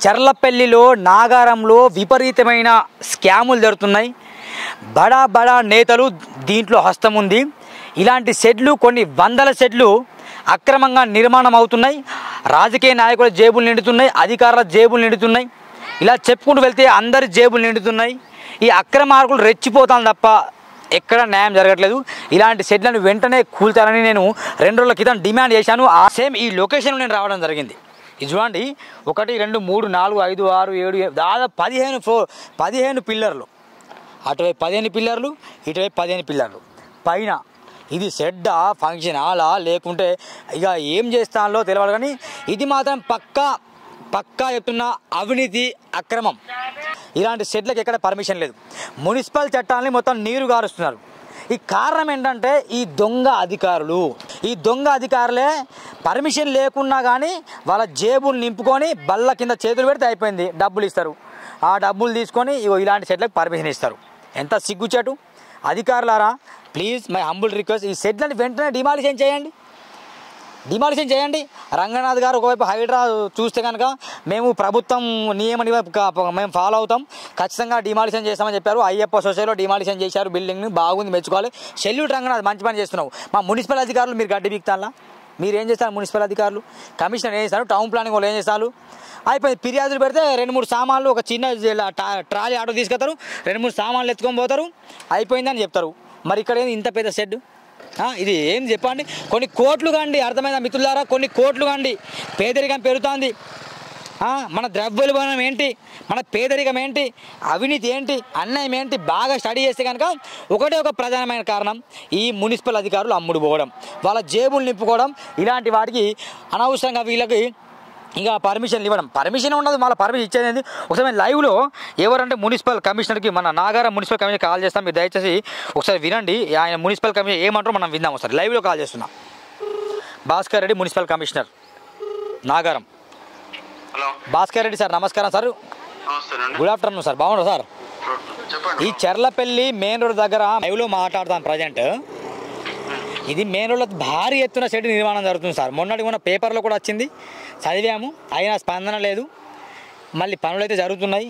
చర్లపల్లిలో నాగారంలో విపరీతమైన స్కాములు జరుగుతున్నాయి. బడా బడా నేతలు దీంట్లో హస్తం ఉంది. ఇలాంటి షెడ్లు కొన్ని వందల షెడ్లు అక్రమంగా నిర్మాణం అవుతున్నాయి. రాజకీయ నాయకుల జేబులు నిండుతున్నాయి, అధికారుల జేబులు నిండుతున్నాయి. ఇలా చెప్పుకుంటూ వెళ్తే అందరి జేబులు నిండుతున్నాయి. ఈ అక్రమార్కులు రెచ్చిపోతాను తప్ప ఎక్కడ న్యాయం జరగట్లేదు. ఇలాంటి షెడ్లను వెంటనే కూల్చాలని నేను 2 రోజుల క్రితం డిమాండ్ చేశాను. ఆ సేమ్ ఈ లొకేషన్లో నేను రావడం జరిగింది. ఇది చూడండి, 1 2 3 4 5 6 7 దాదాపు 15 పిల్లర్లు, అటువైపు 15 పిల్లర్లు, ఇటువైపు 15 పిల్లర్లు పైన. ఇది షెడ్డా, ఫంక్షన్ హాలా, లేకుంటే ఇక ఏం చేస్తానో తెలియదు. కానీ ఇది మాత్రం పక్కా చెప్తున్న అవినీతి, అక్రమం. ఇలాంటి షెడ్లకు ఎక్కడ పర్మిషన్ లేదు. మున్సిపల్ చట్టాలని మొత్తం నీరు గారుస్తున్నారు. ఈ కారణం ఏంటంటే ఈ దొంగ అధికారులే పర్మిషన్ లేకున్నా కానీ వాళ్ళ జేబులు నింపుకొని బల్ల కింద చేతులు పెడితే అయిపోయింది, డబ్బులు ఇస్తారు. ఆ డబ్బులు తీసుకొని ఇలాంటి షెడ్లకు పర్మిషన్ ఇస్తారు. ఎంత సిగ్గుచేటు. అధికారులారా, ప్లీజ్ మై హంబుల్ రిక్వెస్ట్, ఈ షెడ్లను వెంటనే డిమాలిషన్ చేయండి. రంగనాథ్ గారు ఒకవైపు హైడ్రా చూస్తే కనుక మేము ప్రభుత్వం నియమని మేము ఫాలో అవుతాం, ఖచ్చితంగా డిమాలిషన్ చేస్తామని చెప్పారు. అయ్యప్ప సొసైటీలో డిమాలిషన్ చేశారు బిల్డింగ్ని, బాగుంది, మెచ్చుకోవాలి. సెల్యూట్ రంగనాథ్, మంచి పని చేస్తున్నావు. మా మున్సిపల్ అధికారులు మీరు గడ్డి బీక్తాలా? మీరు ఏం చేస్తారు? మున్సిపల్ అధికారులు, కమిషనర్ ఏం చేస్తారు? టౌన్ ప్లానింగ్ వాళ్ళు ఏం చేస్తారు? అయిపోయింది. ఫిర్యాదులు పెడితే 2-3 సామాన్లు, ఒక చిన్న ట్రాలీ ఆటో తీసుకెళ్తారు, 2-3 సామాన్లు ఎత్తుకొని పోతారు, అయిపోయిందని చెప్తారు. మరి ఇక్కడ ఏంది ఇంత పెద్ద షెడ్? ఇది ఏం చెప్పండి? కొన్ని కోట్లు కండి, అర్థమైందా మిత్రులారా? కొన్ని కోట్లు కండి. పేదరికం పెరుగుతుంది. మన ద్రవ్యోల్బణం ఏంటి, మన పేదరికం ఏంటి, అవినీతి ఏంటి, అన్యాయం ఏంటి బాగా స్టడీ చేస్తే కనుక ఒక ప్రధానమైన కారణం ఈ మున్సిపల్ అధికారులు అమ్ముడు పోవడం, వాళ్ళ జేబులు నింపుకోవడం. ఇలాంటి వాటికి అనవసరంగా వీళ్ళకి ఇంకా పర్మిషన్లు ఇవ్వడం. పర్మిషన్ ఉండదు, మళ్ళీ పర్మిషన్ ఇచ్చేది. ఒకసారి లైవ్లో ఎవరంటే మున్సిపల్ కమిషనర్కి, మన నాగారం మున్సిపల్ కమిషనర్ కాల్ చేస్తాం. మీరు దయచేసి ఒకసారి వినండి, ఆయన మున్సిపల్ కమిషనర్ ఏమంటారో మనం విందాం. ఒకసారి లైవ్లో కాల్ చేస్తున్నా. Bhaskar Reddy, municipal commissioner Nagaram. Hello Bhaskar Reddy sir, నమస్కారం సార్. Good afternoon sir. బాగున్నారు సార్? ఈ చర్లపల్లి మెయిన్ రోడ్ దగ్గర లైవ్లో మాట్లాడతాను ప్రజెంట్. ఇది మెయిన్ రోడ్లో భారీ ఎత్తున షెడ్ నిర్మాణం జరుగుతుంది సార్. మొన్న పేపర్లో కూడా వచ్చింది, చదివాము. అయినా స్పందన లేదు. మళ్ళీ పనులు అయితే జరుగుతున్నాయి.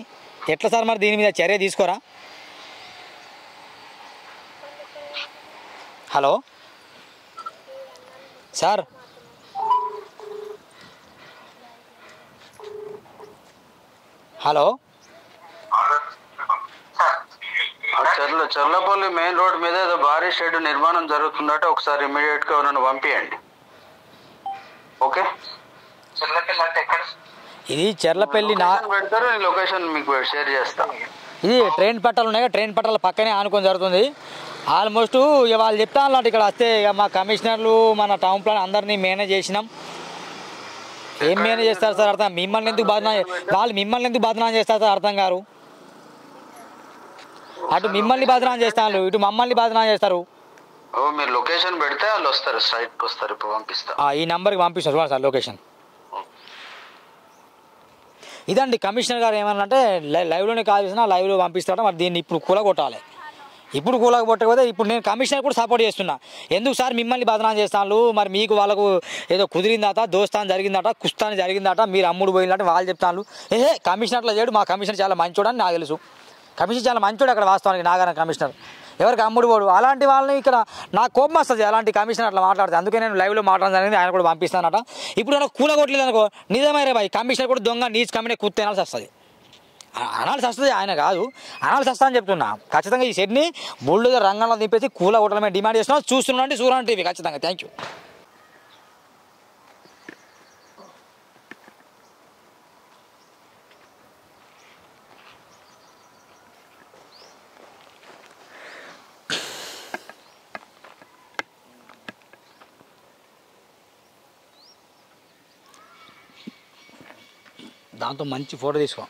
ఎట్లా సార్ మరి దీని మీద చర్య తీసుకోరా? Hello sir. Hello. Charlapalli main road మీద ఏదో భారీ షెడ్ నిర్మాణం జరుగుతుందట. ఒకసారి ఇమీడియట్ గా నన్ను పంపియండి. ఓకే. ఇది చర్లపల్లి పెడతారు, లొకేషన్ మీకు షేర్ చేస్తా. ఇది ట్రైన్ పట్టాలు ఉన్నాయి, ట్రైన్ పట్టాల పక్కనే ఆనుకొని జరుగుతుంది. ఆల్మోస్ట్ వాళ్ళు చెప్తా అన్నట్టు ఇక్కడ వస్తే మా కమిషనర్లు, మన టౌన్ ప్లాన్ అందరినీ మేనేజ్ చేసినాం. ఏం మేనేజ్ చేస్తారు సార్ అర్థం? మిమ్మల్ని ఎందుకు బదనాం చేస్తారు సార్ అర్థం గారు? అటు మిమ్మల్ని బదనాం చేస్తారు, ఇటు మమ్మల్ని బదనాం చేస్తారు. మీరు లొకేషన్ పెడితే వాళ్ళు వస్తారు, సైట్కి వస్తారు. ఇప్పుడు పంపిస్తా, ఈ నెంబర్కి పంపిస్తారు. చూడండి సార్ లొకేషన్. ఇదండి కమిషనర్ గారు ఏమన్నంటే లైవ్లోనే కాల్ చేసినా లైవ్లో పంపిస్తాడు. మరి దీన్ని ఇప్పుడు కూలగొట్టాలి. ఇప్పుడు కూలగొట్టకపోతే ఇప్పుడు నేను కమిషనర్ కూడా సపోర్ట్ చేస్తున్నా. ఎందుకు సార్ మిమ్మల్ని బదనాం చేస్తాను? మరి మీకు వాళ్ళకు ఏదో కుదిరిందట, దోస్తాన్ జరిగిందట, కుస్తాన్ జరిగిందట, మీరు అమ్ముడు పోయిందట వాళ్ళు చెప్తాను. కమిషనర్ అట్లా చేయడు. మా కమిషనర్ చాలా మంచోడు అని నాకు తెలుసు. కమిషనర్ చాలా మంచోడు అక్కడ వాస్తవానికి. నాగారం కమిషనర్ ఎవరికి అమ్ముడు పోడు. అలాంటి వాళ్ళని ఇక్కడ నాకు కోపం వస్తుంది అలాంటి కమిషనర్ అట్లా మాట్లాడితే. అందుకే నేను లైవ్లో మాట్లాడడం జరిగింది. ఆయన కూడా పంపిస్తానట. ఇప్పుడు నాకు కూలగొట్టలేదు అనుకో, నిజమే బాయ్, కమిషనర్ కూడా దొంగ నీచ్ కమిటీ కుత్తే అనాల్సి వస్తుంది. ఆయన కాదు, అనాల్సి వస్తా అని చెప్తున్నా. ఖచ్చితంగా ఈ షెడ్ని బుల్డోజర్ రంగంలో దింపేసి కూలగొట్టడమే డిమాండ్ చేస్తున్నాం. చూస్తున్నాండి సూర్య టీవీ ఖచ్చితంగా. Thank you. దాంతో మంచి ఫోటో తీసుకో.